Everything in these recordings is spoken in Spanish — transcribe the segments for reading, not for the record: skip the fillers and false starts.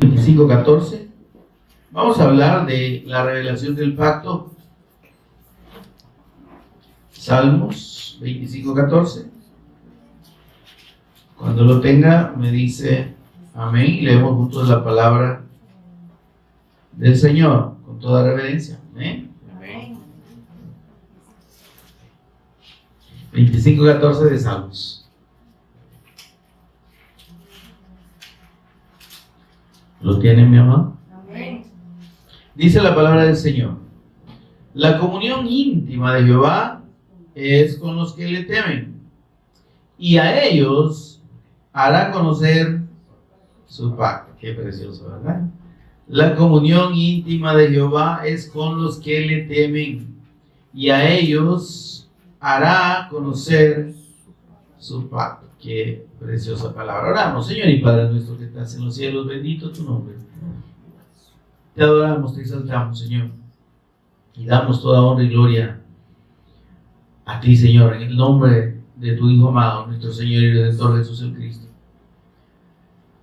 25:14. Vamos a hablar de la revelación del pacto. Salmos 25:14. Cuando lo tenga, me dice amén y leemos juntos la palabra del Señor con toda reverencia. Amén. 25:14 de Salmos. ¿Lo tienen, mi amado? Amén. Dice la palabra del Señor: la comunión íntima de Jehová es con los que le temen, y a ellos hará conocer su pacto. Qué precioso, ¿verdad? La comunión íntima de Jehová es con los que le temen, y a ellos hará conocer su pacto. Qué preciosa palabra. Oramos. Señor y Padre nuestro que estás en los cielos, bendito tu nombre. Te adoramos, te exaltamos, Señor, y damos toda honra y gloria a ti, Señor, en el nombre de tu Hijo amado, nuestro Señor y Redentor Jesús el Cristo,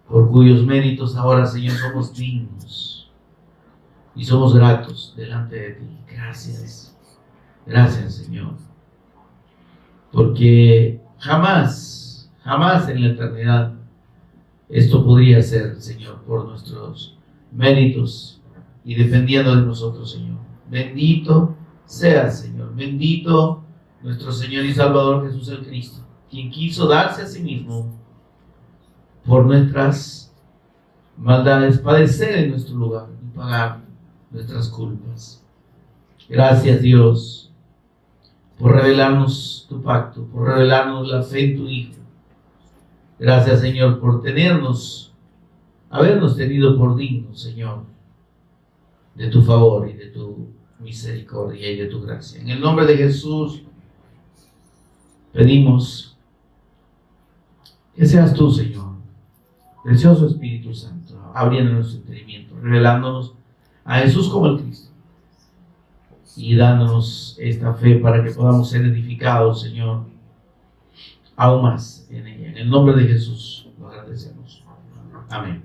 por cuyos méritos ahora, Señor, somos dignos y somos gratos delante de ti. Gracias, gracias, Señor, porque jamás en la eternidad esto podría ser, Señor, por nuestros méritos y dependiendo de nosotros, Señor. Bendito seas, Señor. Bendito nuestro Señor y Salvador Jesús el Cristo, quien quiso darse a sí mismo por nuestras maldades, padecer en nuestro lugar y pagar nuestras culpas. Gracias, Dios, por revelarnos tu pacto, por revelarnos la fe en tu Hijo. Gracias, Señor, por habernos tenido por dignos, Señor, de tu favor y de tu misericordia y de tu gracia. En el nombre de Jesús pedimos que seas tú, Señor, precioso Espíritu Santo, abriendo nuestro entendimiento, revelándonos a Jesús como el Cristo y dándonos esta fe para que podamos ser edificados, Señor, aún más en ella. En el nombre de Jesús lo agradecemos. Amén.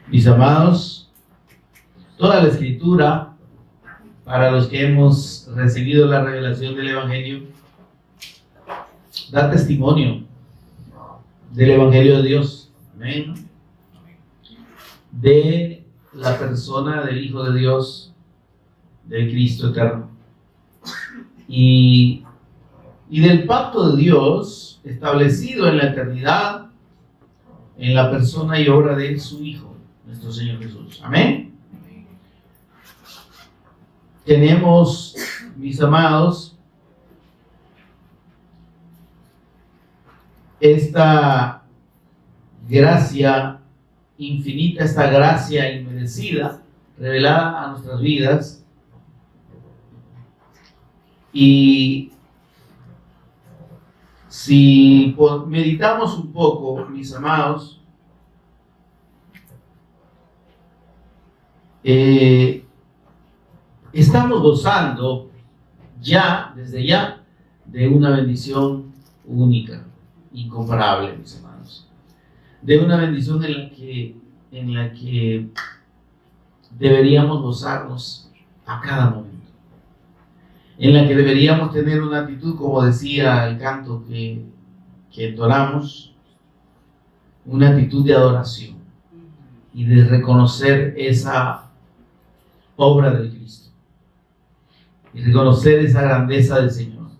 Mis amados, toda la Escritura, para los que hemos recibido la revelación del Evangelio, da testimonio del Evangelio de Dios. Amén. De la persona del Hijo de Dios, del Cristo eterno. Y del pacto de Dios establecido en la eternidad en la persona y obra de su Hijo, nuestro Señor Jesús. Amén. Tenemos, mis amados, esta gracia infinita, esta gracia inmerecida revelada a nuestras vidas, y si meditamos un poco, mis amados, estamos gozando desde ya, de una bendición única, incomparable, mis hermanos, de una bendición en la que deberíamos gozarnos a cada momento, en la que deberíamos tener una actitud, como decía el canto que entonamos, una actitud de adoración y de reconocer esa obra del Cristo y reconocer esa grandeza del Señor,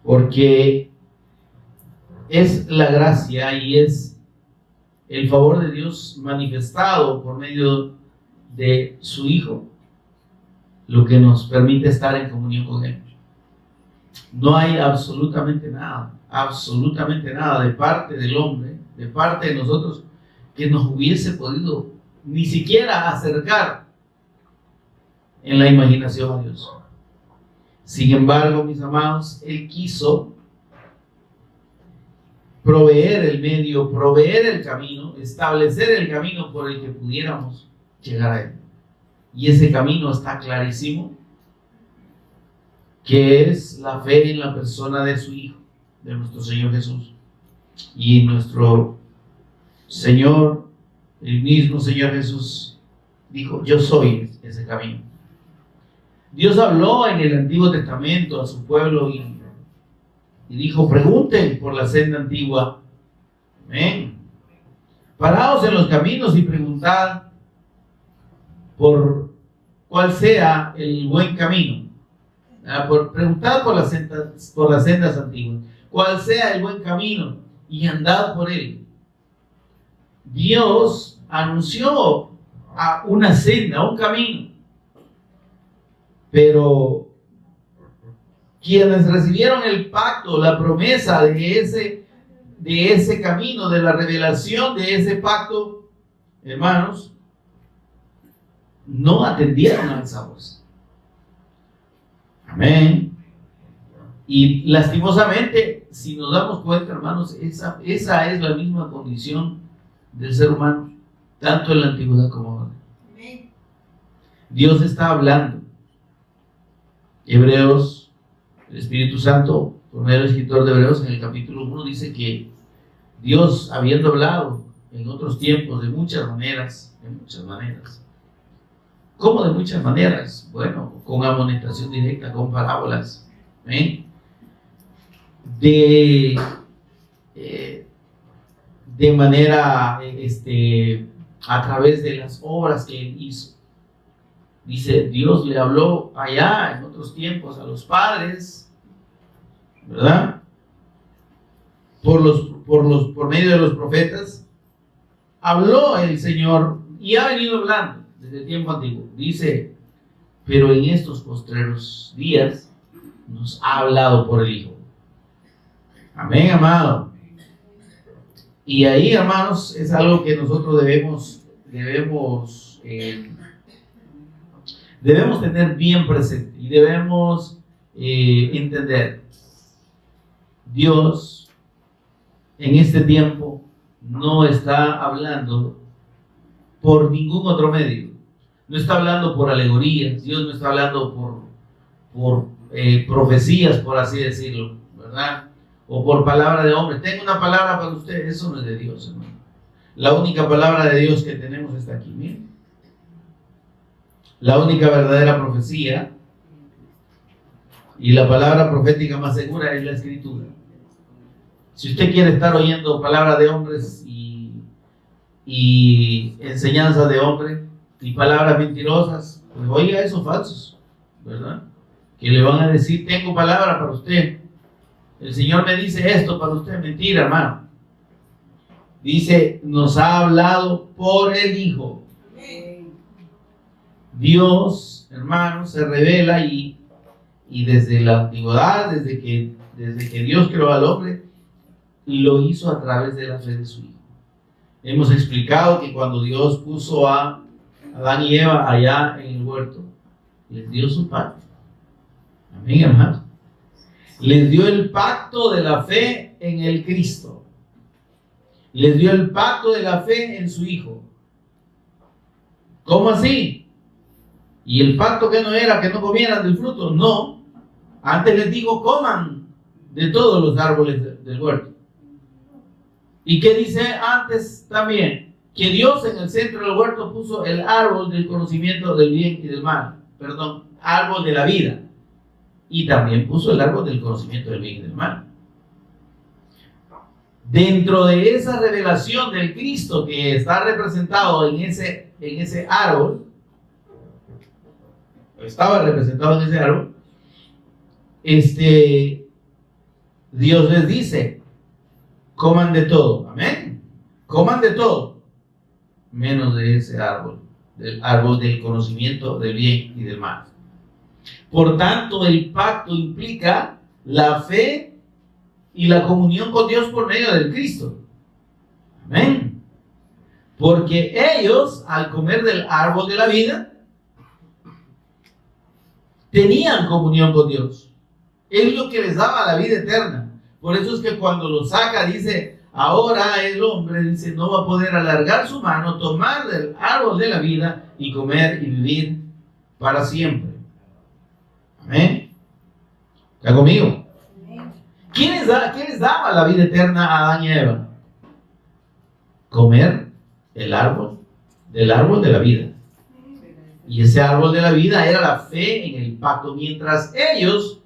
porque es la gracia y es el favor de Dios manifestado por medio de su Hijo lo que nos permite estar en comunión con Él. No hay absolutamente nada de parte del hombre, de parte de nosotros, que nos hubiese podido ni siquiera acercar en la imaginación a Dios. Sin embargo, mis amados, Él quiso proveer el medio, proveer el camino, establecer el camino por el que pudiéramos llegar a Él. Y ese camino está clarísimo, que es la fe en la persona de su Hijo, de nuestro Señor Jesús. Y nuestro Señor, el mismo Señor Jesús, dijo: yo soy ese camino. Dios habló en el Antiguo Testamento a su pueblo y dijo: pregunten por la senda antigua. Amén. Paraos en los caminos y preguntad por cuál sea el buen camino. Preguntad por las sendas antiguas, cuál sea el buen camino, y andad por él. Dios anunció a una senda, un camino, pero quienes recibieron el pacto, la promesa de ese camino, de la revelación de ese pacto, hermanos, no atendieron a esa voz. Amén. Y lastimosamente, si nos damos cuenta, hermanos, esa es la misma condición del ser humano, tanto en la antigüedad como ahora. Dios está hablando. Hebreos, el Espíritu Santo, por medio del escritor de Hebreos, en el capítulo 1, dice que Dios, habiendo hablado en otros tiempos de muchas maneras. ¿Cómo de muchas maneras? Bueno, con amonestación directa, con parábolas, de manera a través de las obras que él hizo. Dice, Dios le habló allá en otros tiempos a los padres, ¿verdad? Por medio de los profetas, habló el Señor y ha venido hablando desde el tiempo antiguo. Dice, pero en estos postreros días nos ha hablado por el Hijo. Amén, amado. Y ahí, hermanos, es algo que nosotros debemos tener bien presente y debemos entender. Dios en este tiempo no está hablando por ningún otro medio. No está hablando por alegorías. Dios no está hablando por profecías, por así decirlo, ¿verdad? O por palabra de hombre. Tengo una palabra para usted. Eso no es de Dios, hermano. La única palabra de Dios que tenemos está aquí. Miren. La única verdadera profecía y la palabra profética más segura es la Escritura. Si usted quiere estar oyendo palabras de hombres y enseñanzas de hombres y palabras mentirosas, pues oiga esos falsos, ¿verdad? Que le van a decir, tengo palabra para usted. El Señor me dice esto para usted. Mentira, hermano. Dice, nos ha hablado por el Hijo. Dios, hermanos, se revela y desde la antigüedad, desde que Dios creó al hombre, lo hizo a través de la fe de su Hijo. Hemos explicado que cuando Dios puso a Adán y Eva allá en el huerto, les dio su pacto. Amén, hermano. Les dio el pacto de la fe en el Cristo. Les dio el pacto de la fe en su Hijo. ¿Cómo así? Y el pacto que no era que no comieran del fruto, no. Antes les dijo, coman de todos los árboles del huerto. ¿Y qué dice antes también? Que Dios en el centro del huerto puso el árbol del conocimiento del bien y del mal. Perdón, árbol de la vida. Y también puso el árbol del conocimiento del bien y del mal. Dentro de esa revelación del Cristo que está representado en ese árbol, estaba representado en ese árbol, Dios les dice, coman de todo, amén, coman de todo, menos de ese árbol, del árbol del conocimiento del bien y del mal. Por tanto, el pacto implica la fe y la comunión con Dios por medio del Cristo. Amén. Porque ellos, al comer del árbol de la vida, tenían comunión con Dios. Es lo que les daba la vida eterna. Por eso es que cuando lo saca, dice, ahora el hombre, dice, no va a poder alargar su mano, tomar del árbol de la vida y comer y vivir para siempre. Amén. ¿Está conmigo? ¿Quién les daba la vida eterna a Adán y a Eva? Comer del árbol de la vida. Y ese árbol de la vida era la fe en el pacto. Mientras ellos,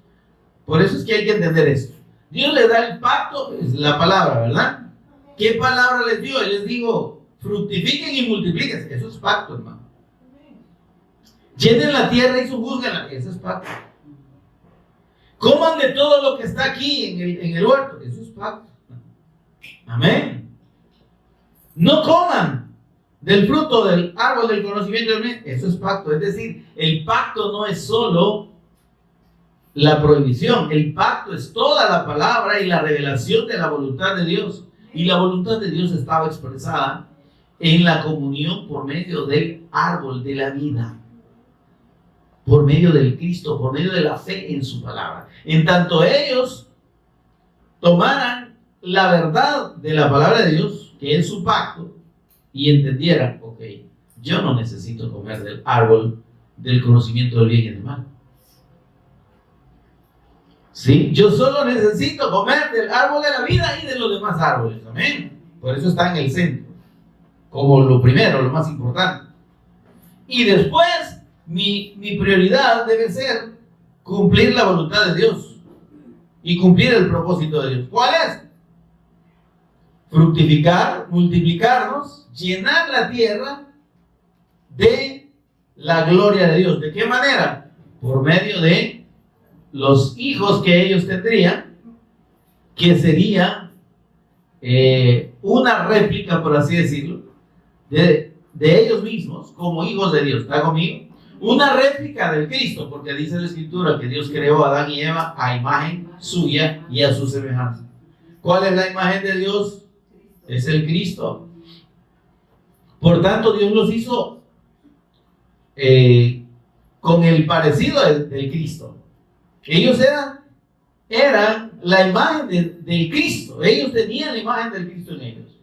por eso es que hay que entender esto. Dios les da el pacto, es la palabra, ¿verdad? ¿Qué palabra les dio? Él les dijo, fructifiquen y multipliquen. Eso es pacto, hermano. Llenen la tierra y sojúzguenla. Eso es pacto. Coman de todo lo que está aquí en el huerto. Eso es pacto. Amén. No coman del fruto del árbol del conocimiento del bien. Eso es pacto. Es decir, el pacto no es solo la prohibición. El pacto es toda la palabra y la revelación de la voluntad de Dios. Y la voluntad de Dios estaba expresada en la comunión por medio del árbol de la vida. Por medio del Cristo, por medio de la fe en su palabra. En tanto ellos tomaran la verdad de la palabra de Dios, que es su pacto, y entendieran, ok, yo no necesito comer del árbol del conocimiento del bien y del mal. ¿Sí? Yo solo necesito comer del árbol de la vida y de los demás árboles. Amén. Por eso está en el centro, como lo primero, lo más importante. Y después, mi prioridad debe ser cumplir la voluntad de Dios y cumplir el propósito de Dios. ¿Cuál es? Fructificar, multiplicarnos, llenar la tierra de la gloria de Dios. ¿De qué manera? Por medio de los hijos que ellos tendrían, que sería una réplica, por así decirlo, de ellos mismos como hijos de Dios. ¿Está conmigo? Una réplica del Cristo, porque dice la Escritura que Dios creó a Adán y Eva a imagen suya y a su semejanza. ¿Cuál es la imagen de Dios? Es el Cristo. Por tanto, Dios los hizo con el parecido del Cristo. Ellos eran la imagen del Cristo. Ellos tenían la imagen del Cristo en ellos.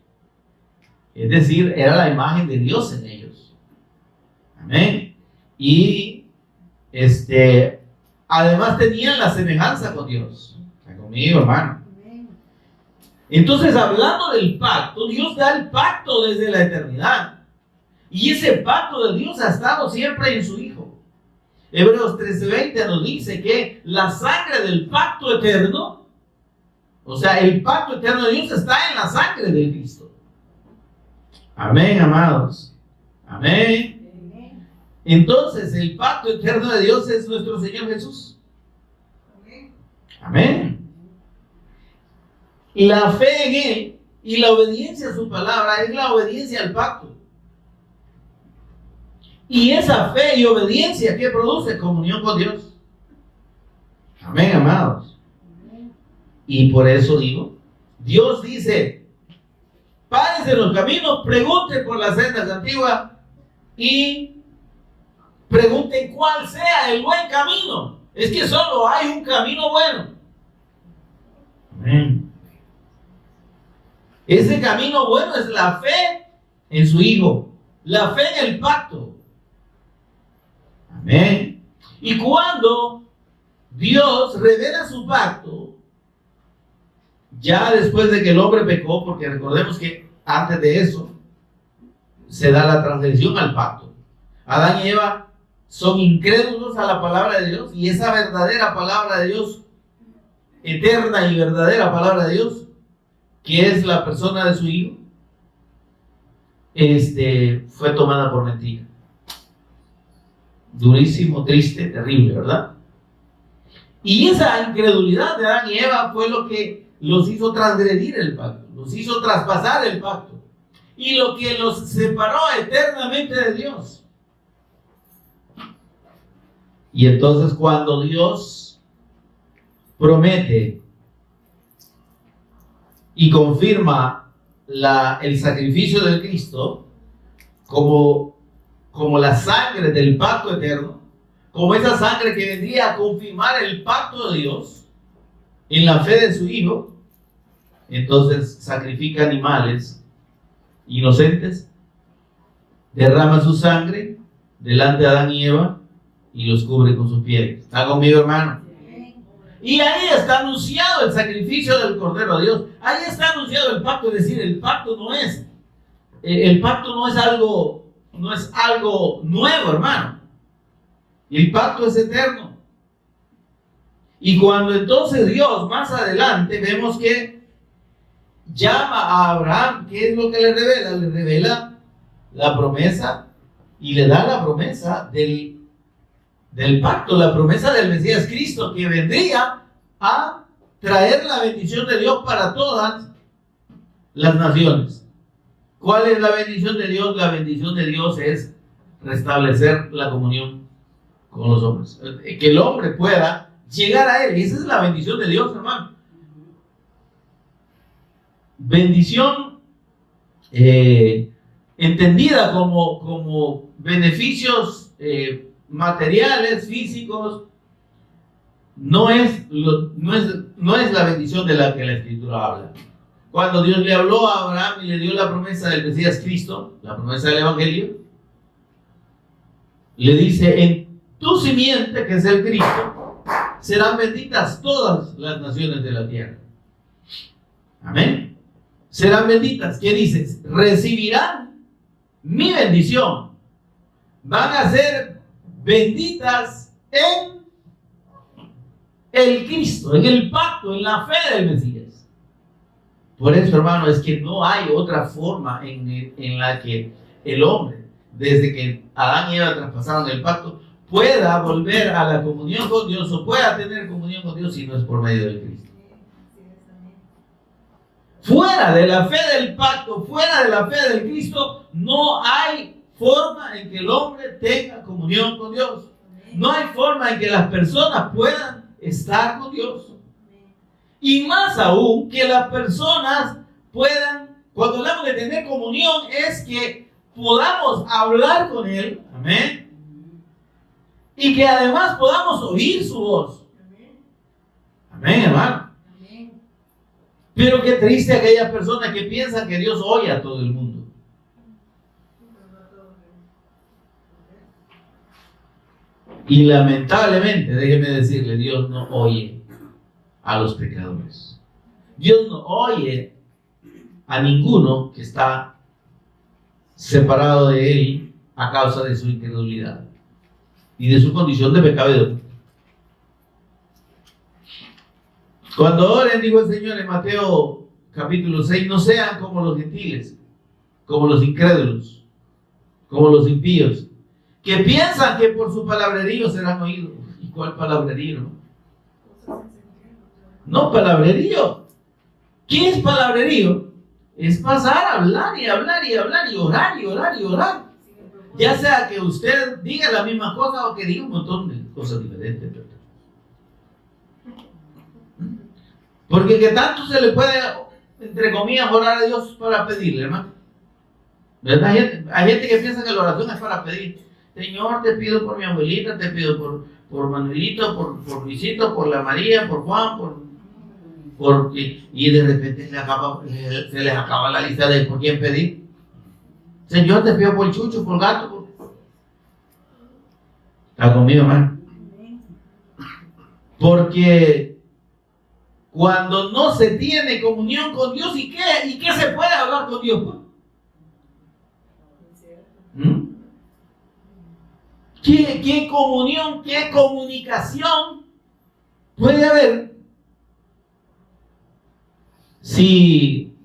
Es decir, era la imagen de Dios en ellos. Amén. Y además tenían la semejanza con Dios. ¿Está conmigo, hermano? Entonces, hablando del pacto, Dios da el pacto desde la eternidad. Y ese pacto de Dios ha estado siempre en su Hijo. Hebreos 13:20 nos dice que la sangre del pacto eterno, o sea, el pacto eterno de Dios está en la sangre de Cristo. Amén, amados. Amén. Entonces, el pacto eterno de Dios es nuestro Señor Jesús. Amén. La fe en Él y la obediencia a su palabra es la obediencia al pacto. Y esa fe y obediencia que produce comunión con Dios. Amén, amados. Y por eso digo, Dios dice, párense en los caminos, pregunten por las sendas antiguas y pregunten cuál sea el buen camino. Es que solo hay un camino bueno. Amén. Ese camino bueno es la fe en su Hijo, la fe en el pacto. Amén. Y cuando Dios revela su pacto, ya después de que el hombre pecó, porque recordemos que antes de eso se da la transgresión al pacto. Adán y Eva son incrédulos a la palabra de Dios, y esa verdadera palabra de Dios, eterna y verdadera palabra de Dios, que es la persona de su Hijo, fue tomada por mentira. Durísimo, triste, terrible, ¿verdad? Y esa incredulidad de Adán y Eva fue lo que los hizo transgredir el pacto, los hizo traspasar el pacto, y lo que los separó eternamente de Dios. Y entonces, cuando Dios promete y confirma el sacrificio del Cristo como la sangre del pacto eterno, como esa sangre que vendría a confirmar el pacto de Dios en la fe de su Hijo, entonces sacrifica animales inocentes, derrama su sangre delante de Adán y Eva, y los cubre con sus pies. ¿Está conmigo, hermano? Y ahí está anunciado el sacrificio del Cordero de Dios. Ahí está anunciado el pacto. Es decir, el pacto no es algo nuevo, hermano. El pacto es eterno. Y cuando entonces Dios más adelante vemos que llama a Abraham, ¿qué es lo que le revela? Le revela la promesa y le da la promesa del pacto, la promesa del Mesías Cristo, que vendría a traer la bendición de Dios para todas las naciones. ¿Cuál es la bendición de Dios? La bendición de Dios es restablecer la comunión con los hombres, que el hombre pueda llegar a Él. Y esa es la bendición de Dios, hermano. Bendición entendida como beneficios materiales, físicos, no es la bendición de la que la Escritura habla. Cuando Dios le habló a Abraham y le dio la promesa del Mesías Cristo, la promesa del Evangelio, le dice: en tu simiente, que es el Cristo, serán benditas todas las naciones de la tierra. Amén. Serán benditas. ¿Qué dices? Recibirán mi bendición. Van a ser benditas en el Cristo, en el pacto, en la fe del Mesías. Por eso, hermano, es que no hay otra forma en la que el hombre, desde que Adán y Eva traspasaron el pacto, pueda volver a la comunión con Dios o pueda tener comunión con Dios si no es por medio de Cristo. Fuera de la fe del pacto, fuera de la fe del Cristo, no hay forma en que el hombre tenga comunión con Dios. No hay forma en que las personas puedan estar con Dios. Y más aún, que las personas puedan, cuando hablamos de tener comunión, es que podamos hablar con Él. Amén. Y que además podamos oír su voz. Amén, hermano. Pero qué triste aquellas personas que piensan que Dios oye a todo el mundo. Y lamentablemente, déjeme decirle, Dios no oye a los pecadores. Dios no oye a ninguno que está separado de Él a causa de su incredulidad y de su condición de pecador. Cuando oren, dijo el Señor en Mateo capítulo 6, no sean como los gentiles, como los incrédulos, como los impíos, que piensan que por su palabrerío serán oídos. ¿Y cuál palabrerío? No, palabrerío. ¿Qué es palabrerío? Es pasar a hablar y hablar y hablar y orar y orar y orar. Ya sea que usted diga la misma cosa o que diga un montón de cosas diferentes. Porque que tanto se le puede, entre comillas, orar a Dios para pedirle, hermano. ¿Verdad? Hay gente que piensa que la oración es para pedir. Señor, te pido por mi abuelita, te pido por Manuelito, por Luisito, por la María, por Juan, y de repente se les acaba la lista de por quién pedir. Señor, te pido por Chucho, por Gato. ¿Está conmigo, hermano? Porque cuando no se tiene comunión con Dios, ¿y qué se puede hablar con Dios? ¿Qué comunión, qué comunicación puede haber si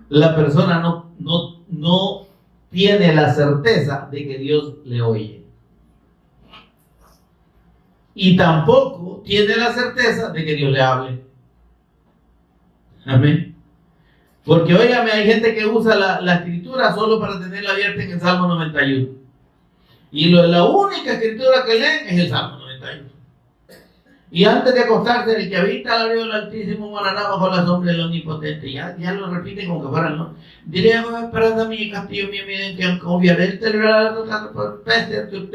la persona no tiene la certeza de que Dios le oye? Y tampoco tiene la certeza de que Dios le hable. Amén. Porque, óigame, hay gente que usa la escritura solo para tenerla abierta en el Salmo 91. Y la única escritura que leen es el Salmo 91. Y antes de acostarse, el que habita al abrigo del Altísimo morará bajo la sombra del Omnipotente. Ya lo repiten como que fueran, ¿no? Diré, esperanza mi castillo mío, en que confiaré. Usted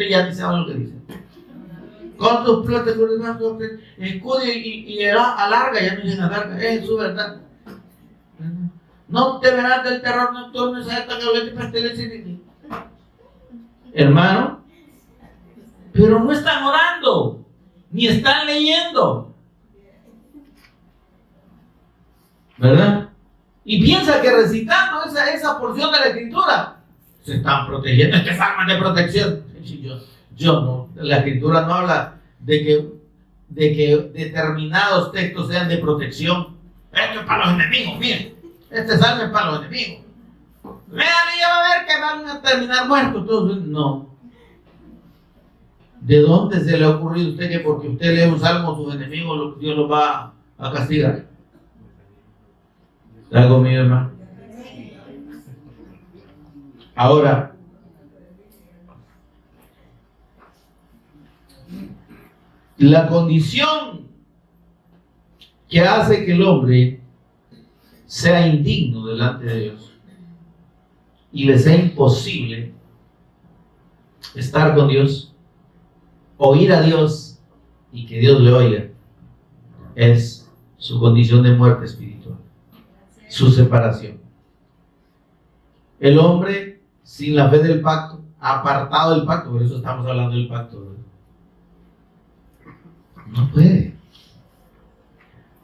ya ni sabe lo que dice. Con tus flotes, escudo y alarga, ya no dicen alarga, es su verdad. No te verás del terror nocturno, esa esta que hablé de pestilencia. Hermano, pero no están orando, ni están leyendo. ¿Verdad? Y piensa que recitando esa porción de la Escritura se están protegiendo. Estas armas de protección. Yo no. La Escritura no habla de que determinados textos sean de protección. Esto es para los enemigos, miren. Este salmo es para los enemigos. Véale, ya va a ver que van a terminar muertos todos. No. ¿De dónde se le ha ocurrido a usted que porque usted lee un salmo sus enemigos Dios los va a castigar? ¿Está conmigo, hermano? Ahora, la condición que hace que el hombre sea indigno delante de Dios y le sea imposible estar con Dios, oír a Dios y que Dios le oiga, es su condición de muerte espiritual, su separación. El hombre sin la fe del pacto, apartado del pacto, por eso estamos hablando del pacto, ¿verdad?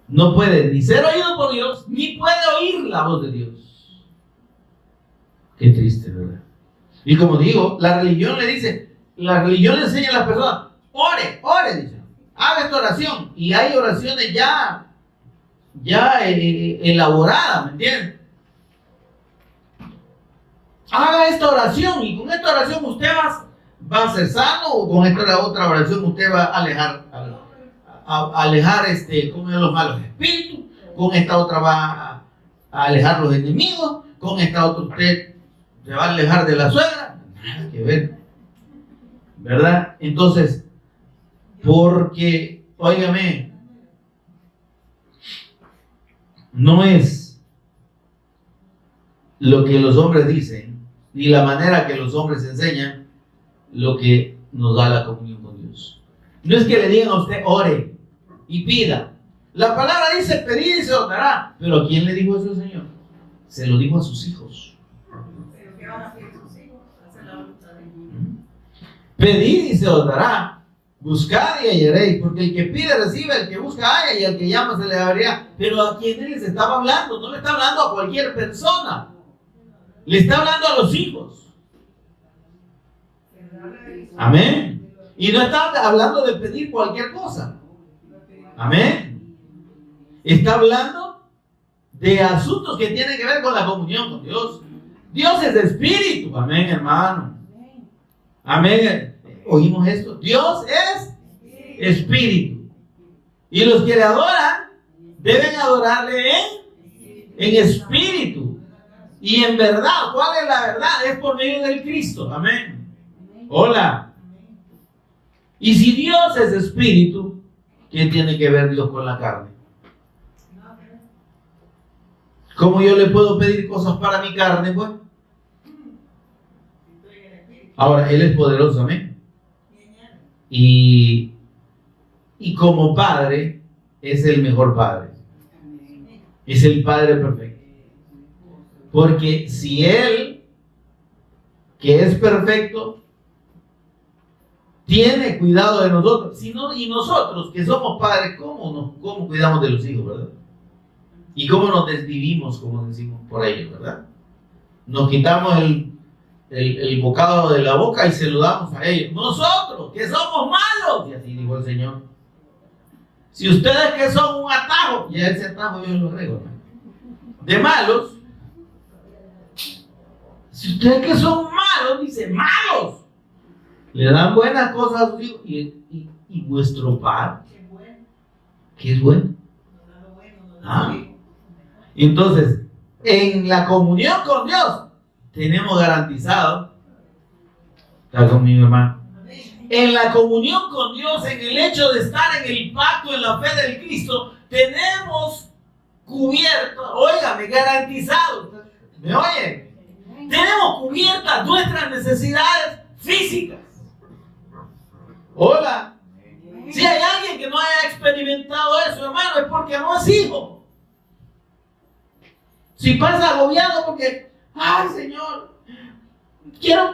No puede ni ser oído por Dios, ni puede oír la voz de Dios. Qué triste, ¿verdad? Y como digo, la religión le enseña a las personas, ore, dice, haga esta oración. Y hay oraciones ya elaboradas, ¿me entienden? Haga esta oración y con esta oración usted va a ser sano, o con esta otra oración usted va a alejar los malos espíritus, con esta otra va a alejar los enemigos, con esta otra usted se va a alejar de la suegra. Nada que ver, ¿verdad? Entonces, porque, óigame, no es lo que los hombres dicen, ni la manera que los hombres enseñan, lo que nos da la comunión con Dios. No es que le digan a usted, ore y pida. La palabra dice, pedir y se os dará. Pero ¿a quién le dijo eso el Señor? Se lo dijo a sus hijos. ¿Pero qué van a hacer sus hijos? Hacer la voluntad de Dios. Pedid y se os dará. Buscad y hallaréis. Porque el que pide recibe, el que busca halla, y al que llama se le abrirá. Pero ¿a quién les estaba hablando? No le está hablando a cualquier persona. Le está hablando a los hijos. Amén. Y no está hablando de pedir cualquier cosa. Amén. Está hablando de asuntos que tienen que ver con la comunión con Dios. Dios es espíritu. Amén, hermano. Amén. ¿Oímos esto? Dios es espíritu. Y los que le adoran deben adorarle en espíritu y en verdad. ¿Cuál es la verdad? Es por medio del Cristo. Amén. Hola. Y si Dios es espíritu, ¿qué tiene que ver Dios con la carne? ¿Cómo yo le puedo pedir cosas para mi carne, pues? Ahora, Él es poderoso, amén. Y como Padre, es el mejor Padre. Es el Padre perfecto. Porque si Él, que es perfecto, tiene cuidado de nosotros, y nosotros, que somos padres, ¿cómo cuidamos de los hijos, verdad? Y cómo nos desvivimos, como decimos por ellos, ¿verdad? Nos quitamos el bocado de la boca y se lo damos a ellos. Nosotros, que somos malos, y así dijo el Señor. Si ustedes que son un atajo, ya ese atajo yo lo arreglo, ¿no? De malos. Si ustedes que son malos, dice malos, le dan buenas cosas a sus hijos, y vuestro Padre, ¿qué es bueno? Entonces, en la comunión con Dios, tenemos garantizado, ¿está conmigo, hermano? En la comunión con Dios, en el hecho de estar en el pacto, en la fe del Cristo, tenemos cubierto, óigame, garantizado, ¿me oyen? Tenemos cubiertas nuestras necesidades físicas. Hola. Si hay alguien que no haya experimentado eso, hermano, es porque no es hijo. Si pasa agobiado porque, ay, Señor,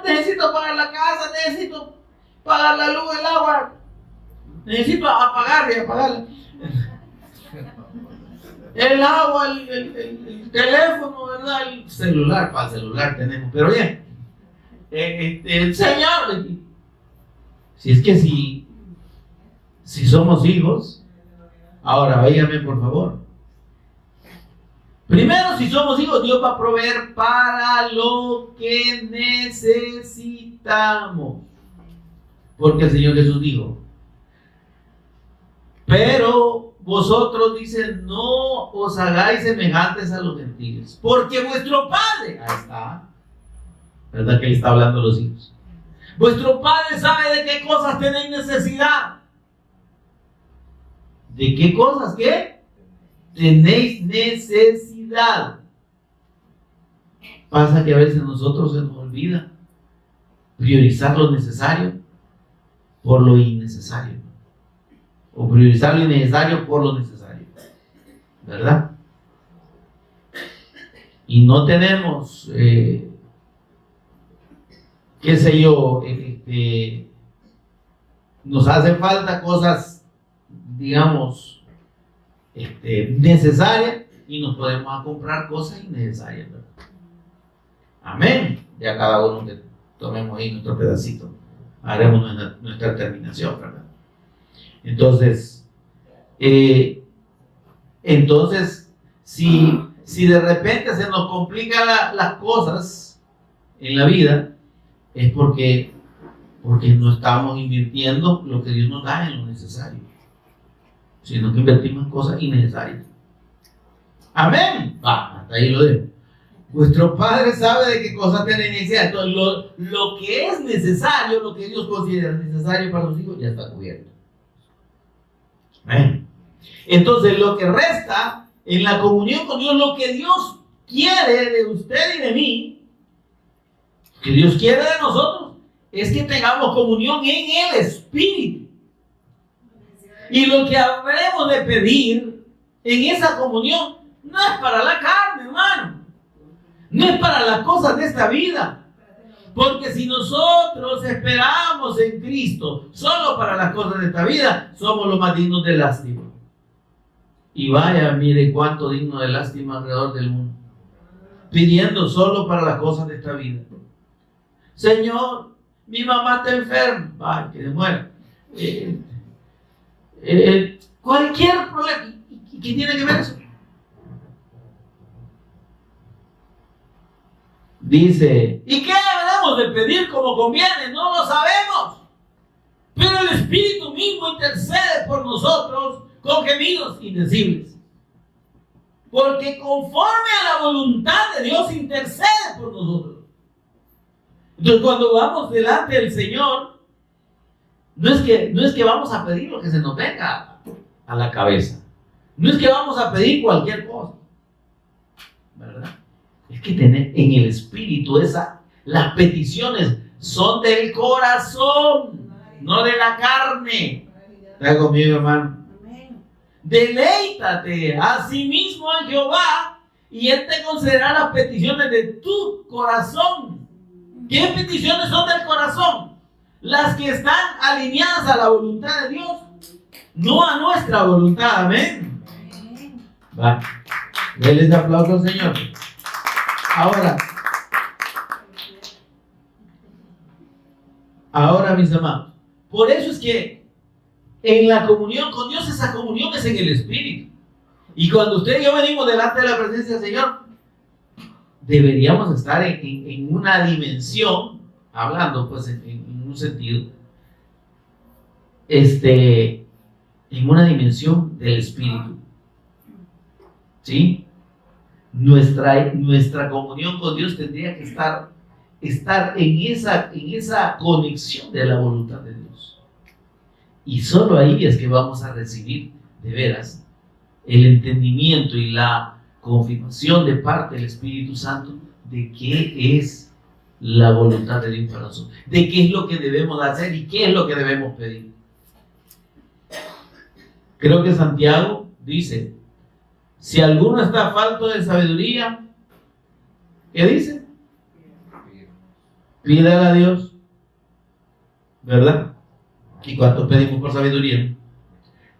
necesito pagar la casa, necesito pagar la luz, el agua. Necesito apagar y apagarla. El agua, el teléfono, ¿verdad? El celular, para el celular tenemos. Pero bien, el Señor, si es que si somos hijos, ahora véame por favor. Primero, si somos hijos, Dios va a proveer para lo que necesitamos. Porque el Señor Jesús dijo, pero vosotros, dicen, no os hagáis semejantes a los gentiles, porque vuestro Padre, ahí está, ¿verdad que le está hablando a los hijos? Vuestro Padre sabe de qué cosas tenéis necesidad. ¿De qué cosas qué? Tenéis necesidad. Pasa que a veces nosotros se nos olvida priorizar lo necesario por lo innecesario. O priorizar lo innecesario por lo necesario. ¿Verdad? Y no tenemos, qué sé yo, nos hacen falta cosas, digamos, necesarias y nos podemos a comprar cosas innecesarias, ¿verdad? Amén. Ya cada uno que tomemos ahí nuestro pedacito, haremos nuestra terminación, ¿verdad? Entonces, si de repente se nos complican las cosas en la vida, es porque no estamos invirtiendo lo que Dios nos da en lo necesario, sino que invertimos en cosas innecesarias. Amén. Va, hasta ahí lo dejo. Vuestro Padre sabe de qué cosas tiene necesidad. Entonces, lo que es necesario, lo que Dios considera necesario para los hijos, ya está cubierto. Amén. Entonces, lo que resta en la comunión con Dios, lo que Dios quiere de usted y de mí, que Dios quiere de nosotros, es que tengamos comunión en el Espíritu. Y lo que habremos de pedir en esa comunión no es para la carne, hermano. No es para las cosas de esta vida. Porque si nosotros esperamos en Cristo solo para las cosas de esta vida, somos los más dignos de lástima. Y vaya, mire cuánto digno de lástima alrededor del mundo, pidiendo solo para las cosas de esta vida. Señor, mi mamá está enferma. Vaya, que se muera. Cualquier problema. ¿Y qué tiene que ver eso? Dice, ¿y qué debemos de pedir como conviene? No lo sabemos. Pero el Espíritu mismo intercede por nosotros con gemidos indecibles. Porque conforme a la voluntad de Dios intercede por nosotros. Entonces, cuando vamos delante del Señor, no es que vamos a pedir lo que se nos venga a la cabeza. No es que vamos a pedir cualquier cosa. ¿Verdad? Es que tener en el Espíritu las peticiones son del corazón, no de la carne. ¿Está conmigo, hermano? Deleítate a sí mismo en Jehová y Él te concederá las peticiones de tu corazón. ¿Qué peticiones son del corazón? Las que están alineadas a la voluntad de Dios, no a nuestra voluntad. Amén. Va. Denles aplauso al Señor. Ahora, mis amados, por eso es que en la comunión con Dios, esa comunión es en el Espíritu. Y cuando usted y yo venimos delante de la presencia del Señor, deberíamos estar en una dimensión, hablando pues en un sentido, en una dimensión del Espíritu. ¿Sí? Nuestra comunión con Dios tendría que estar en esa conexión de la voluntad de Dios. Y solo ahí es que vamos a recibir de veras el entendimiento y la confirmación de parte del Espíritu Santo de qué es la voluntad de Dios para nosotros, de qué es lo que debemos hacer y qué es lo que debemos pedir. Creo que Santiago dice: si alguno está falto de sabiduría, ¿qué dice? Pídale a Dios, ¿verdad? ¿Y cuánto pedimos por sabiduría?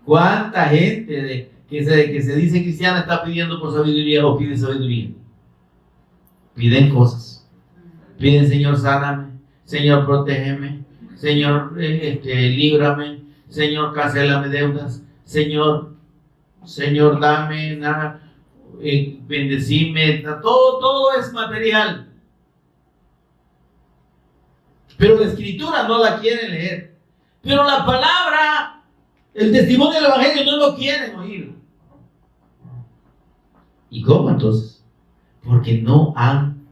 ¿Cuánta gente que se dice cristiana está pidiendo por sabiduría o pide sabiduría? Piden cosas. Piden, Señor, sáname. Señor, protégeme. Señor, líbrame. Señor, cancélame deudas. Señor, dame nada. Bendecime. Todo es material. Pero la escritura no la quieren leer. Pero la palabra, el testimonio del evangelio no lo quieren oír. ¿Y cómo entonces? Porque no han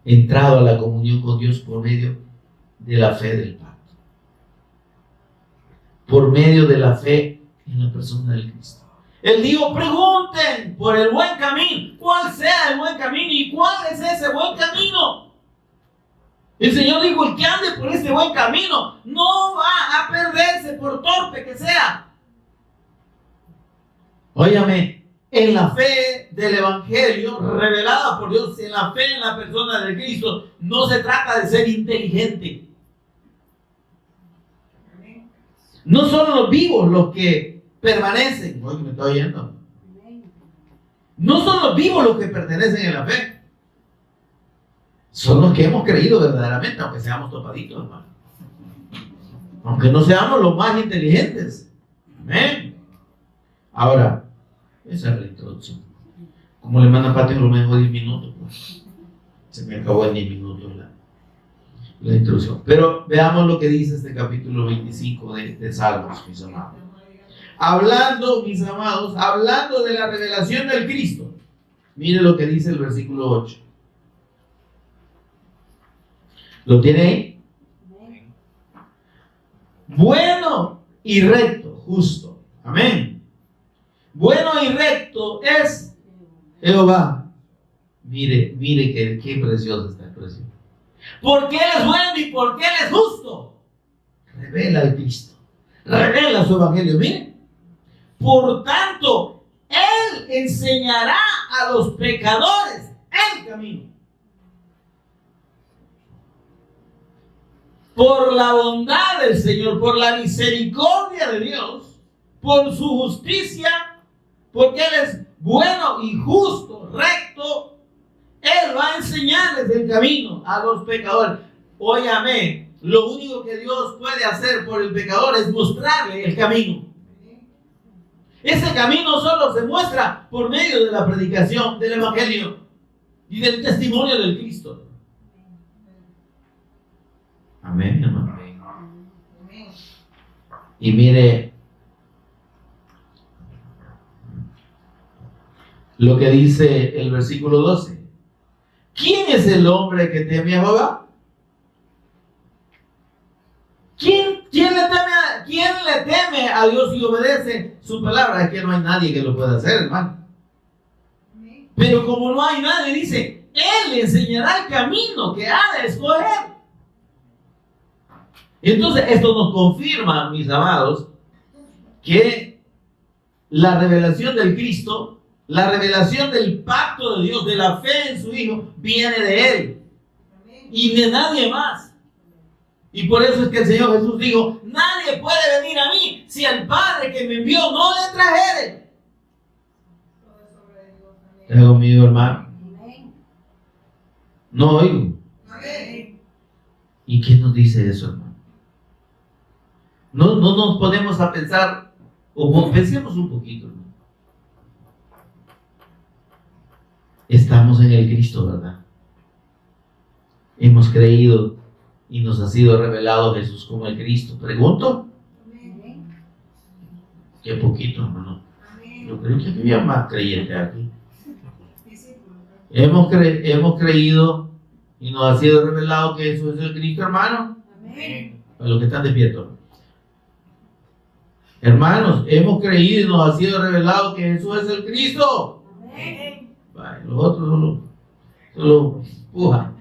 entrado a la comunión con Dios por medio de la fe del pacto. Por medio de la fe en la persona del Cristo. Él dijo, pregunten por el buen camino. ¿Cuál sea el buen camino? ¿Y cuál es ese buen camino? El Señor dijo, el que ande por este buen camino no va a perderse por torpe que sea. Óyame, en la fe del evangelio revelada por Dios, en la fe en la persona de Cristo, no se trata de ser inteligente. No son los vivos los que permanecen. Oye, me estoy oyendo. No son los vivos los que pertenecen en la fe. Son los que hemos creído verdaderamente, aunque seamos topaditos, hermano. Aunque no seamos los más inteligentes. Amén. Ahora, esa es la introducción. Como le manda Pati, lo me dejó 10 minutos. Pues. Se me acabó en 10 minutos la introducción. Pero veamos lo que dice este capítulo 25 de Salmos, mis amados. Hablando, mis amados, hablando de la revelación del Cristo. Mire lo que dice el versículo 8. ¿Lo tiene ahí? Bueno y recto, justo. Amén. Bueno y recto es Jehová. Mire qué preciosa esta expresión. Porque Él es bueno y porque Él es justo. Revela al Cristo. Revela su evangelio. Mire. Por tanto, Él enseñará a los pecadores el camino. Por la bondad del Señor, por la misericordia de Dios, por su justicia, porque Él es bueno y justo, recto, Él va a enseñarles el camino a los pecadores. Óyame, lo único que Dios puede hacer por el pecador es mostrarle el camino. Ese camino solo se muestra por medio de la predicación del evangelio y del testimonio del Cristo. Amén, hermano. Y mire lo que dice el versículo 12. ¿Quién es el hombre que teme a Jehová? ¿Quién le teme a Dios y obedece su palabra? Es que no hay nadie que lo pueda hacer, hermano. Pero como no hay nadie, dice, Él le enseñará el camino que ha de escoger. Entonces, esto nos confirma, mis amados, que la revelación del Cristo, la revelación del pacto de Dios, de la fe en su Hijo, viene de Él y de nadie más. Y por eso es que el Señor Jesús dijo, nadie puede venir a mí si el Padre que me envió no le trajere. ¿Está conmigo, hermano? No oigo. ¿Y quién nos dice eso, hermano? No nos ponemos a pensar, o pensemos un poquito, ¿no? Estamos en el Cristo, ¿verdad? Hemos creído y nos ha sido revelado Jesús como el Cristo. ¿Pregunto? Qué poquito, hermano. Yo creo que había más creyentes aquí. Hemos creído y nos ha sido revelado que Jesús es el Cristo, hermano. Para los que están despiertos. Hermanos, hemos creído y nos ha sido revelado que Jesús es el Cristo. Amén. Vale, los otros solo empujan.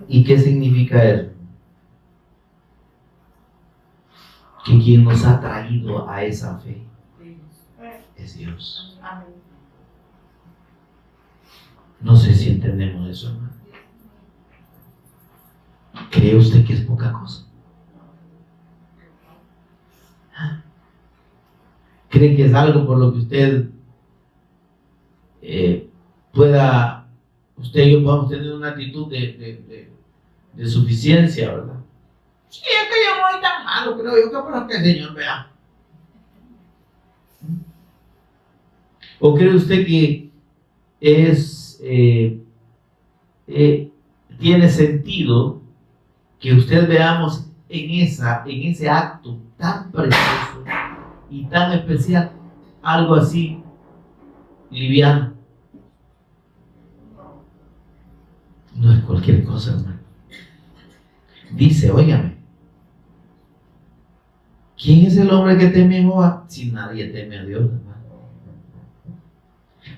¿Y qué significa eso? Que quien nos ha traído a esa fe es Dios. No sé si entendemos eso, hermano. ¿Cree usted que es poca cosa? ¿Cree que es algo por lo que usted pueda, usted y yo podamos tener una actitud de suficiencia, ¿verdad? Sí, es que yo no soy tan malo, creo yo, que por que el Señor vea. ¿O cree usted que tiene sentido que usted veamos en ese acto tan precioso y tan especial algo así liviano? No es cualquier cosa, hermano. Dice, óigame, ¿quién es el hombre que teme a Jehová? Si nadie teme a Dios, hermano.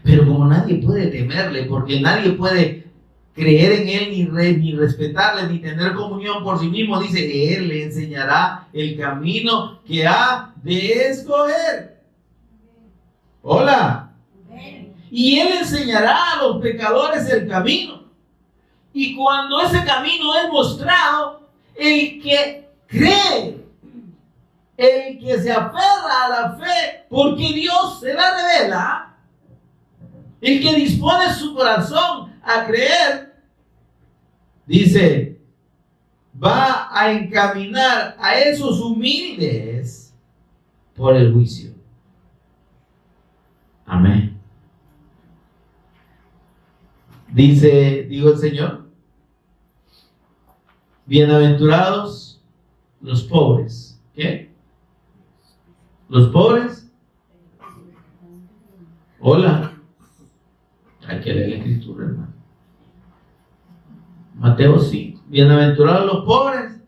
Pero como nadie puede temerle, porque nadie puede creer en él, ni respetarle, ni tener comunión por sí mismo, dice, él le enseñará el camino que ha de escoger. Hola. Y él enseñará a los pecadores el camino. Y cuando ese camino es mostrado, el que cree, el que se aferra a la fe, porque Dios se la revela, el que dispone su corazón a creer, dice, va a encaminar a esos humildes por el juicio. Amén. Dijo el Señor, bienaventurados los pobres. ¿Qué? Los pobres. Hola. Hay que leer la escritura, hermano. Mateo 5. Bienaventurados los pobres.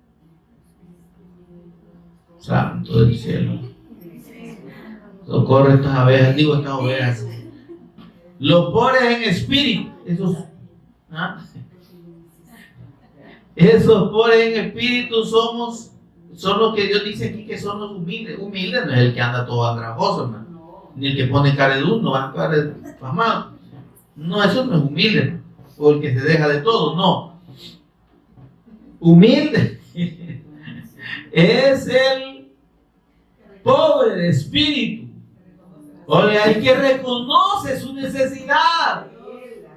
Santo del cielo. Socorre estas ovejas. Los pobres en espíritu. Esos pobres en espíritu son los que Dios dice aquí que son los humildes. Humildes no es el que anda todo andrajoso, hermano. Ni el que pone cara de duro, no va a cara pasmado. No, eso no es humilde, o el que se deja de todo, no. Humilde es el pobre de espíritu, o el que reconoce su necesidad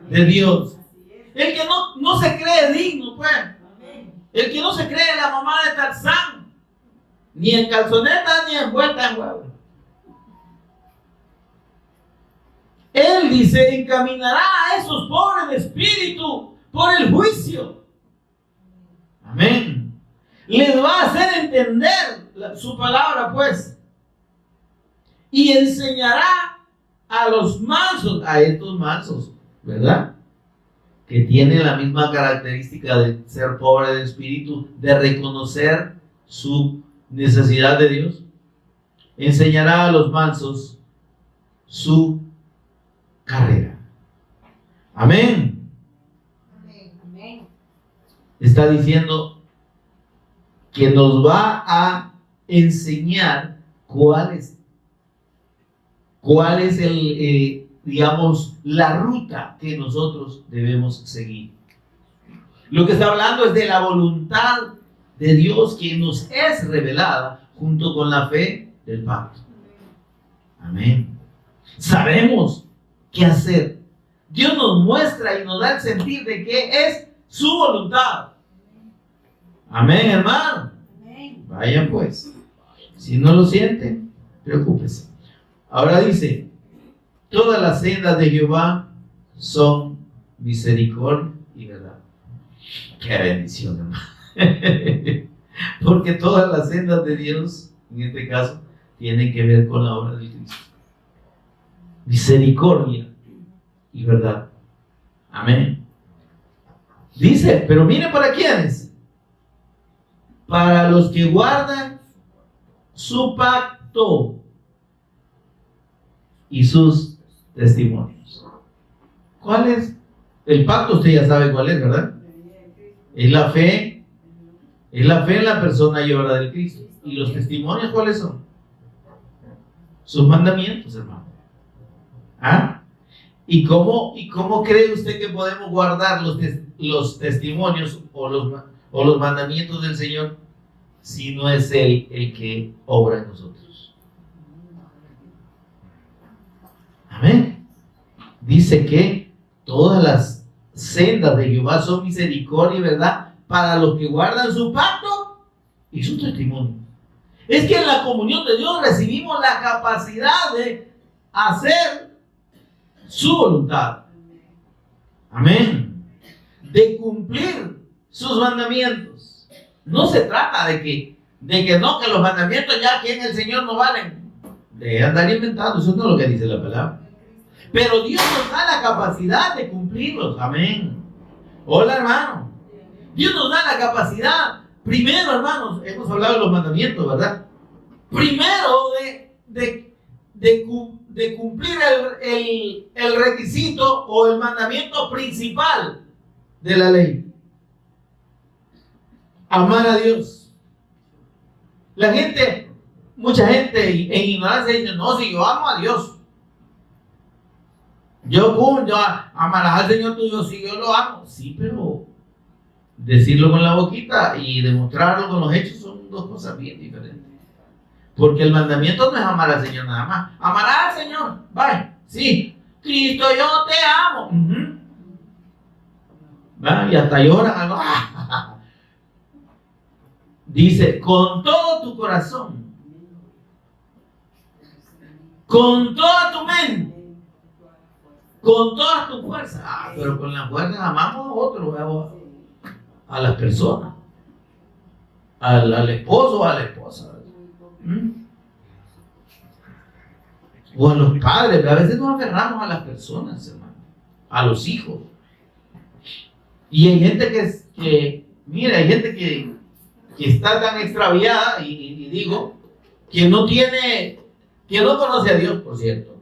de Dios, el que no se cree digno, pues, el que no se cree la mamá de Tarzán, ni en calzoneta ni envuelta en huevo. Él dice, encaminará a esos pobres de espíritu por el juicio. Amén. Les va a hacer entender su palabra, pues. Y enseñará a los mansos, a estos mansos, ¿verdad? Que tienen la misma característica de ser pobre de espíritu, de reconocer su necesidad de Dios. Enseñará a los mansos su carrera. Amén. Amén. Está diciendo que nos va a enseñar cuál es la ruta que nosotros debemos seguir. Lo que está hablando es de la voluntad de Dios que nos es revelada junto con la fe del pacto. Amén. Sabemos qué hacer. Dios nos muestra y nos da el sentir de que es su voluntad. Amén, hermano. Amén. Vayan pues. Si no lo sienten, preocúpese. Ahora dice, todas las sendas de Jehová son misericordia y verdad. Qué bendición, hermano. Porque todas las sendas de Dios, en este caso, tienen que ver con la obra de Cristo. Misericordia y verdad. Amén. Dice, pero mire para quiénes. Para los que guardan su pacto y sus testimonios. ¿Cuál es? El pacto usted ya sabe cuál es, ¿verdad? Es la fe. Es la fe en la persona y obra del Cristo. ¿Y los testimonios cuáles son? Sus mandamientos, hermano. ¿Ah? ¿Y cómo cree usted que podemos guardar los testimonios o los mandamientos del Señor si no es Él el que obra en nosotros? Amén. Dice que todas las sendas de Jehová son misericordia y verdad para los que guardan su pacto y su testimonio. Es que en la comunión de Dios recibimos la capacidad de hacer su voluntad. Amén. De cumplir sus mandamientos. No se trata de que los mandamientos ya aquí en el Señor no valen. De andar inventando, eso no es lo que dice la palabra. Pero Dios nos da la capacidad de cumplirlos. Amén. Hola, hermano. Dios nos da la capacidad. Primero, hermanos, hemos hablado de los mandamientos, ¿verdad? Primero de cumplir el requisito o el mandamiento principal de la ley. Amar a Dios. Mucha gente en ignorancia dice, no, si yo amo a Dios. Yo amarás al Señor tu Dios, si yo lo amo. Sí, pero decirlo con la boquita y demostrarlo con los hechos son dos cosas bien diferentes. Porque el mandamiento no es amar al Señor nada más. Amarás al Señor. Vaya, sí. Cristo, yo te amo. Y hasta lloran. Dice, con todo tu corazón, con toda tu mente, con toda tu fuerza. Pero con la fuerza amamos a otros, a las personas, al esposo o a la esposa. O a los padres. A veces nos aferramos a las personas, hermano, a los hijos. Y hay gente hay gente que está tan extraviada, y digo, que no conoce a Dios, por cierto.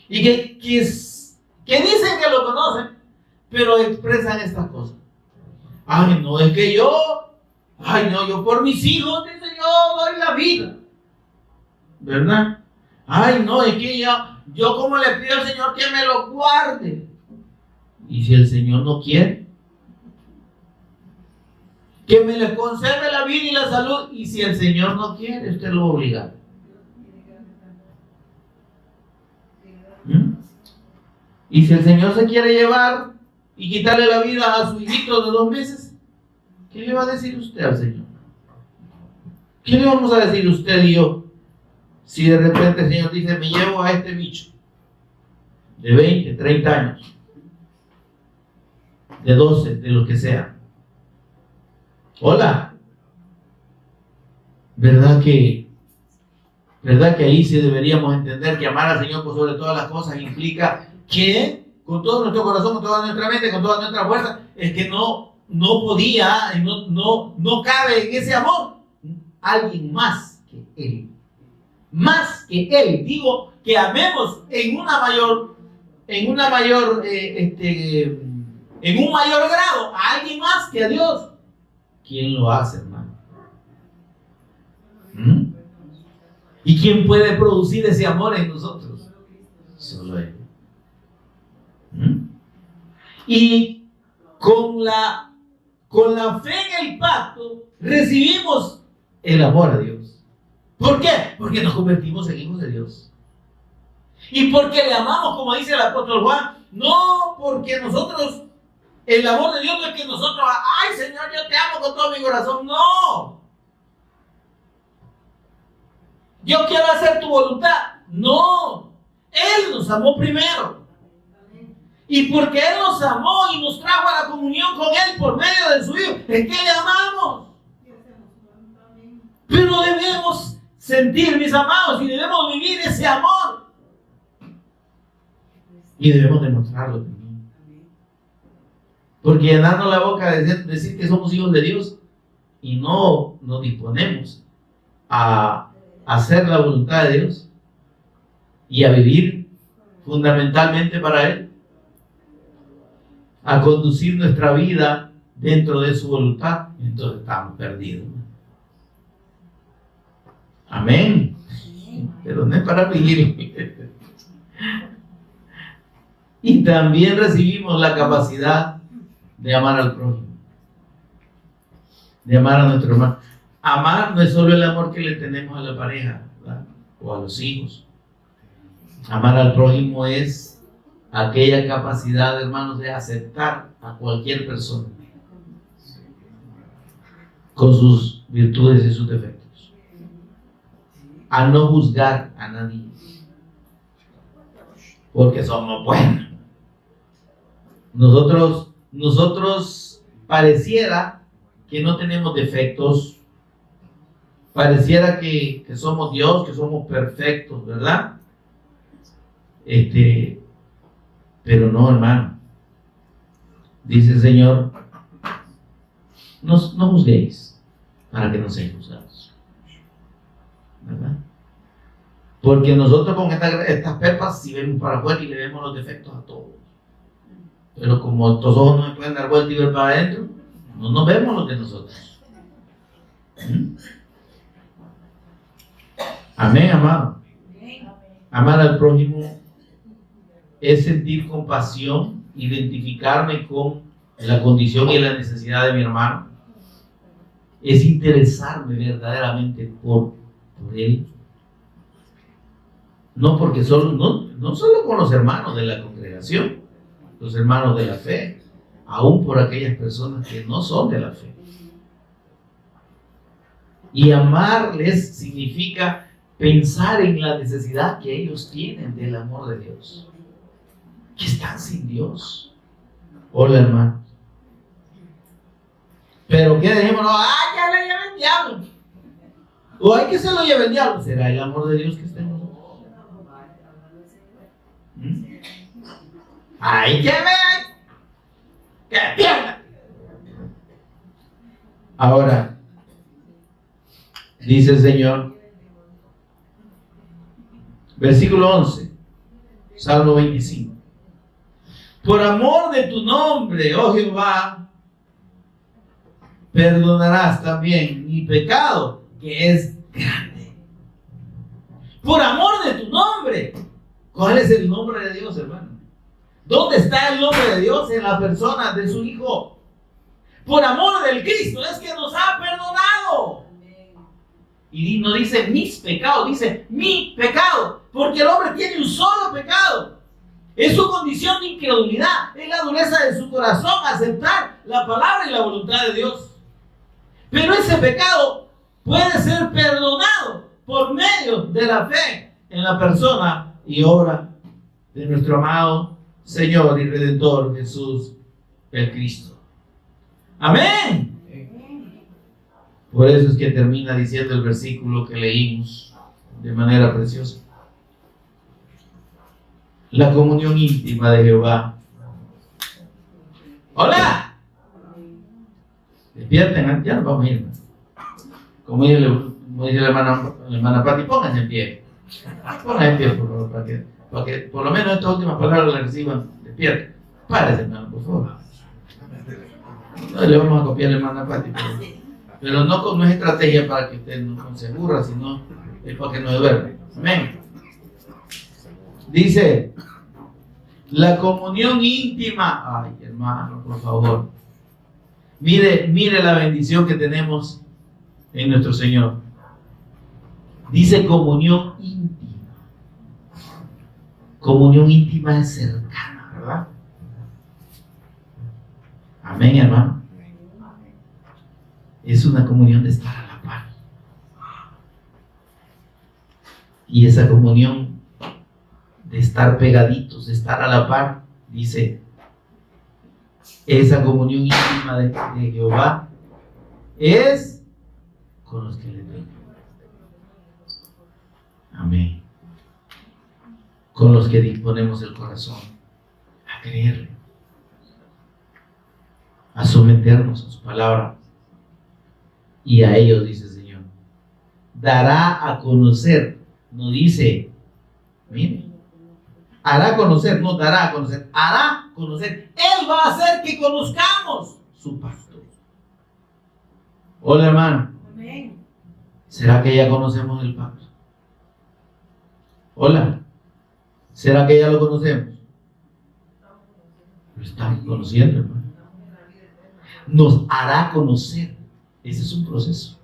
Y que dicen que lo conocen, pero expresan estas cosas. Ay, no, es que yo por mis hijos, dice, yo doy la vida. ¿Verdad? Ay, no, es que yo como le pido al Señor que me lo guarde. Y si el Señor no quiere, que me le conserve la vida y la salud. Y si el Señor no quiere, usted lo va a obligar. Y si el Señor se quiere llevar y quitarle la vida a su hijito de 2 meses, ¿qué le va a decir usted al Señor? ¿Qué le vamos a decir usted y yo? Si de repente el Señor dice, me llevo a este bicho de 20, 30 años, de 12, de lo que sea. Hola. ¿Verdad que ahí sí deberíamos entender que amar al Señor por sobre todas las cosas implica que con todo nuestro corazón, con toda nuestra mente, con toda nuestra fuerza, es que no podía, no cabe en ese amor alguien más que Él. Más que Él. Digo que amemos en un mayor grado a alguien más que a Dios. ¿Quién lo hace, hermano? ¿Y quién puede producir ese amor en nosotros? Solo Él. Y con la fe en el pacto recibimos el amor a Dios. ¿Por qué? Porque nos convertimos en hijos de Dios. Y porque le amamos, como dice el apóstol Juan, no porque nosotros, el amor de Dios no es que nosotros, ay Señor, yo te amo con todo mi corazón. No. Yo quiero hacer tu voluntad. No. Él nos amó primero. Y porque Él nos amó y nos trajo a la comunión con Él por medio de su Hijo, es que le amamos. Pero debemos sentir, mis amados, y debemos vivir ese amor. Y debemos demostrarlo también. Porque llenarnos la boca de decir que somos hijos de Dios y no nos disponemos a hacer la voluntad de Dios y a vivir fundamentalmente para Él, a conducir nuestra vida dentro de su voluntad, entonces estamos perdidos. Amén. Pero no es para vivir. Y también recibimos la capacidad de amar al prójimo. de amar a nuestro hermano. Amar no es solo el amor que le tenemos a la pareja, ¿verdad? O a los hijos. Amar al prójimo es aquella capacidad, hermanos, de aceptar a cualquier persona con sus virtudes y sus defectos, a no juzgar a nadie porque somos buenos. Nosotros pareciera que no tenemos defectos, pareciera que somos Dios, que somos perfectos, ¿verdad? Pero no, hermano. Dice el Señor, no juzguéis para que no seáis juzgados, ¿verdad? Porque nosotros con estas pepas si vemos para afuera y le vemos los defectos a todos. Pero como estos ojos no se pueden dar vuelta y ver para adentro, no nos vemos los de nosotros. Amén, amado. Amar al prójimo es sentir compasión, identificarme con la condición y la necesidad de mi hermano. Es interesarme verdaderamente por él. No porque no solo con los hermanos de la congregación, los hermanos de la fe, aún por aquellas personas que no son de la fe. Y amarles significa pensar en la necesidad que ellos tienen del amor de Dios, que están sin Dios. Hola, hermanos. Pero ¿qué dijimos? No, ya le lleva el diablo. O hay que se lo lleve el diablo. ¿Será el amor de Dios que está en nosotros? Hay que ver que pierda. Ahora, dice el Señor, versículo 11, Salmo 25. Por amor de tu nombre, oh Jehová, perdonarás también mi pecado, que es grande. Por amor de tu nombre. ¿Cuál es el nombre de Dios, hermano? ¿Dónde está el nombre de Dios? En la persona de su Hijo. Por amor del Cristo es que nos ha perdonado. Y no dice mis pecados, dice mi pecado. Porque el hombre tiene un solo pecado. Es su condición de incredulidad. Es la dureza de su corazón aceptar la palabra y la voluntad de Dios. Pero ese pecado puede ser perdonado por medio de la fe en la persona y obra de nuestro amado Señor y Redentor Jesús el Cristo. Amén. Por eso es que termina diciendo el versículo que leímos de manera preciosa. La comunión íntima de Jehová. ¡Hola! Despierten, ya nos vamos a ir. Como dice la hermana Pati, pónganse en pie. Pónganse en pie, por favor, para que por lo menos estas últimas palabras las reciban. Despierten. Párese, hermano, por favor. No le vamos a copiar a la hermana Pati, pero no es estrategia para que usted no se aburra, sino es para que no duerme. Amén. Dice, la comunión íntima. Ay, hermano, por favor. Mire la bendición que tenemos en nuestro Señor. Dice comunión íntima. Comunión íntima es cercana, ¿verdad? Amén, hermano. Es una comunión de estar a la par. Y esa comunión de estar pegaditos, de estar a la par, dice, esa comunión íntima de Jehová es con los que le temen. Amén. Con los que disponemos el corazón a creerle, a someternos a su palabra. Y a ellos, dice el Señor, dará a conocer, no dice, mire, hará conocer, no dará a conocer, hará conocer. Él va a hacer que conozcamos su pacto. Hola, hermano. Amén. ¿Será que ya conocemos el pacto? Hola. ¿Será que ya lo conocemos? Lo estamos conociendo, hermano. Nos hará conocer. Ese es un proceso.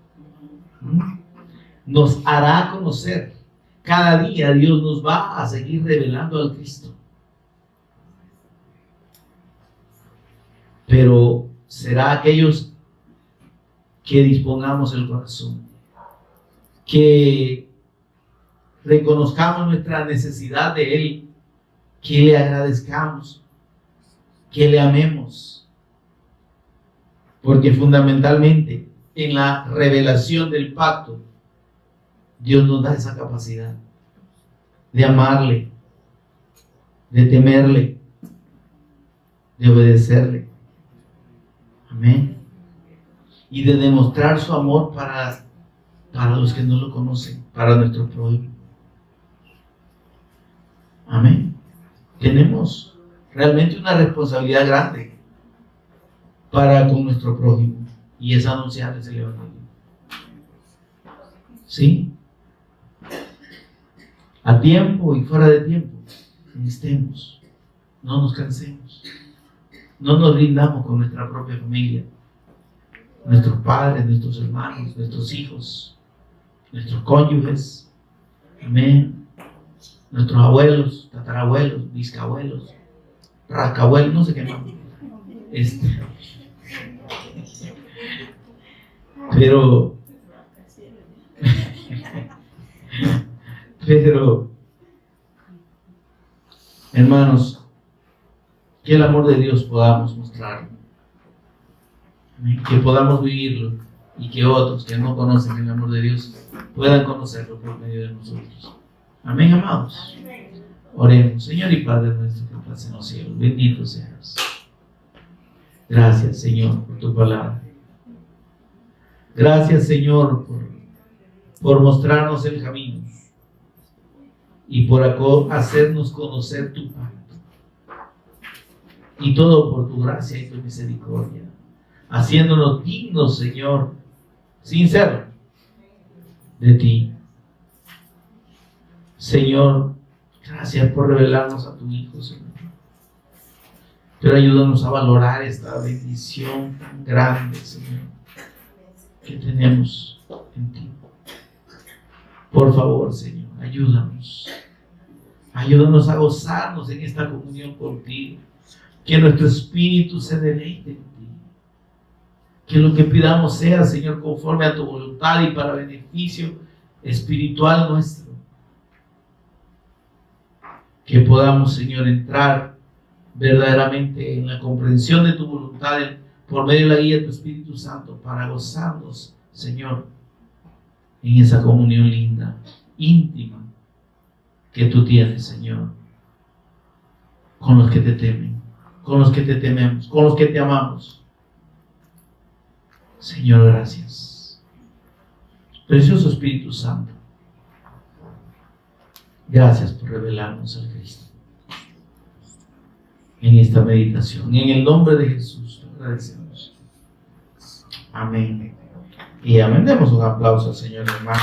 Nos hará conocer. Cada día Dios nos va a seguir revelando al Cristo. Pero será aquellos que dispongamos el corazón, que reconozcamos nuestra necesidad de Él, que le agradezcamos, que le amemos, porque fundamentalmente en la revelación del pacto Dios nos da esa capacidad de amarle, de temerle, de obedecerle. Amén. Y de demostrar su amor para los que no lo conocen, para nuestro prójimo. Amén. Tenemos realmente una responsabilidad grande para con nuestro prójimo, y es anunciarles el Evangelio. ¿Sí? A tiempo y fuera de tiempo, estemos, no nos cansemos, no nos rindamos con nuestra propia familia, nuestros padres, nuestros hermanos, nuestros hijos, nuestros cónyuges, amén, nuestros abuelos, tatarabuelos, bisabuelos, rascabuelos, no sé qué más. Pero, hermanos, que el amor de Dios podamos mostrarlo, que podamos vivirlo, y que otros que no conocen el amor de Dios puedan conocerlo por medio de nosotros. Amén, amados. Oremos. Señor y Padre nuestro que estás en los cielos, bendito seas. Gracias, Señor, por tu palabra. Gracias, Señor, por mostrarnos el camino y por hacernos conocer tu pacto. Y todo por tu gracia y tu misericordia, haciéndonos dignos, Señor, sin ser de ti. Señor, gracias por revelarnos a tu Hijo, Señor. Pero ayúdanos a valorar esta bendición tan grande, Señor, que tenemos en ti. Por favor, Señor, ayúdanos. Ayúdanos a gozarnos en esta comunión contigo. Que nuestro espíritu se deleite en ti. Que lo que pidamos sea, Señor, conforme a tu voluntad y para beneficio espiritual nuestro. Que podamos, Señor, entrar verdaderamente en la comprensión de tu voluntad por medio de la guía de tu Espíritu Santo, para gozarnos, Señor, en esa comunión linda, íntima, que tú tienes, Señor, con los que te temen, con los que te tememos, con los que te amamos. Señor, gracias. Precioso Espíritu Santo, gracias por revelarnos al Cristo en esta meditación. En el nombre de Jesús te agradecemos. Amén. Y amén. Demos un aplauso al Señor, hermanos.